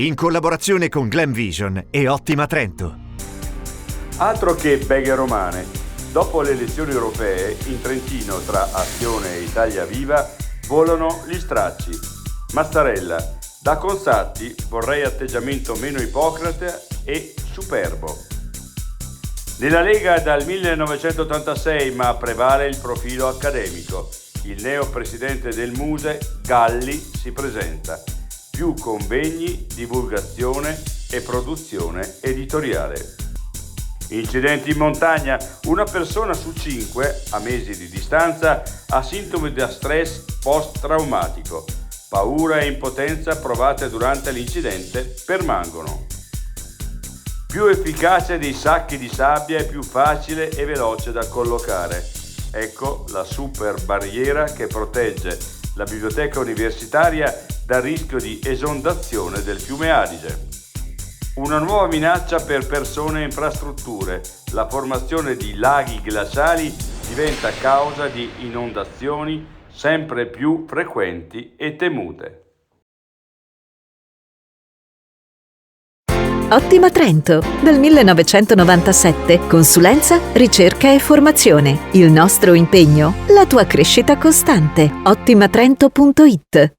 in collaborazione con Glam Vision e Ottima Trento. Altro che beghe romane. Dopo le elezioni europee, in Trentino tra Azione e Italia Viva volano gli stracci. Mazzarella, da Consatti vorrei atteggiamento meno ipocrata e superbo. Nella Lega è dal 1986, ma prevale il profilo accademico. Il neo presidente del Muse, Galli, si presenta. Più convegni, divulgazione e produzione editoriale. Incidenti in montagna. Una persona su 5, a mesi di distanza, ha sintomi da stress post-traumatico. Paura e impotenza provate durante l'incidente permangono. Più efficace dei sacchi di sabbia e più facile e veloce da collocare. Ecco la super barriera che protegge la biblioteca universitaria dal rischio di esondazione del fiume Adige. Una nuova minaccia per persone e infrastrutture. La formazione di laghi glaciali diventa causa di inondazioni sempre più frequenti e temute. Ottima Trento, dal 1997, consulenza, ricerca e formazione. Il nostro impegno, la tua crescita costante. Ottimatrento.it